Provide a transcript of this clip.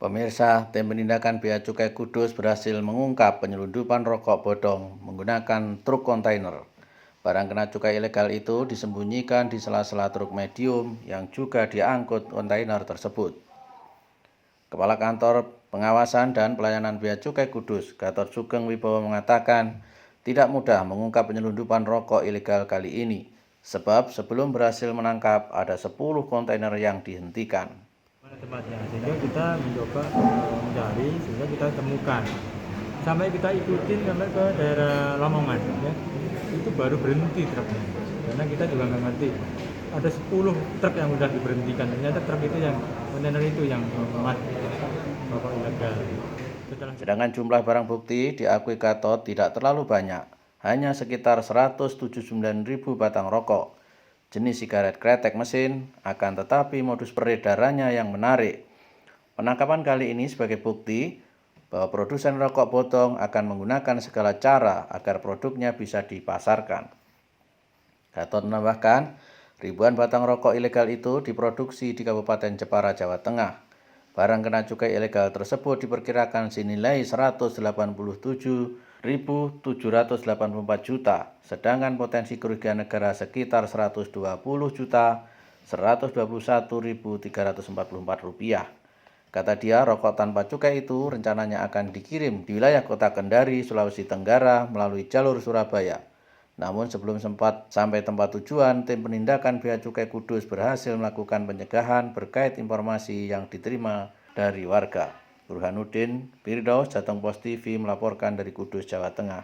Pemirsa, tim penindakan Bea Cukai Kudus berhasil mengungkap penyelundupan rokok bodong menggunakan truk kontainer. Barang kena cukai ilegal itu disembunyikan di sela-sela truk medium yang juga diangkut kontainer tersebut. Kepala Kantor Pengawasan dan Pelayanan Bea Cukai Kudus, Gatot Sugeng Wibowo mengatakan, tidak mudah mengungkap penyelundupan rokok ilegal kali ini, sebab sebelum berhasil menangkap ada 10 kontainer yang dihentikan. Tempatnya, sehingga kita mencoba mencari, sehingga kita temukan sampai kita ikutin sampai ke daerah Lamongan ya. Itu baru berhenti truknya, karena kita juga nggak ngerti ada 10 truk yang sudah diberhentikan, ternyata truk itu yang kontainer itu yang memuat rokok ilegal. Sedangkan jumlah barang bukti diakui Gatot tidak terlalu banyak, hanya sekitar 179.000 batang rokok jenis sigaret kretek mesin, akan tetapi modus peredarannya yang menarik. Penangkapan kali ini sebagai bukti bahwa produsen rokok bodong akan menggunakan segala cara agar produknya bisa dipasarkan. Gatot menambahkan, ribuan batang rokok ilegal itu diproduksi di Kabupaten Jepara, Jawa Tengah. Barang kena cukai ilegal tersebut diperkirakan senilai 187.784 juta, sedangkan potensi kerugian negara sekitar 120.121.344 rupiah. Kata dia, rokok tanpa cukai itu rencananya akan dikirim di wilayah kota Kendari, Sulawesi Tenggara melalui jalur Surabaya. Namun sebelum sempat sampai tempat tujuan, tim penindakan Bea Cukai Kudus berhasil melakukan pencegahan berkait informasi yang diterima dari warga. Burhanuddin Firdaus, Jateng Post TV melaporkan dari Kudus, Jawa Tengah.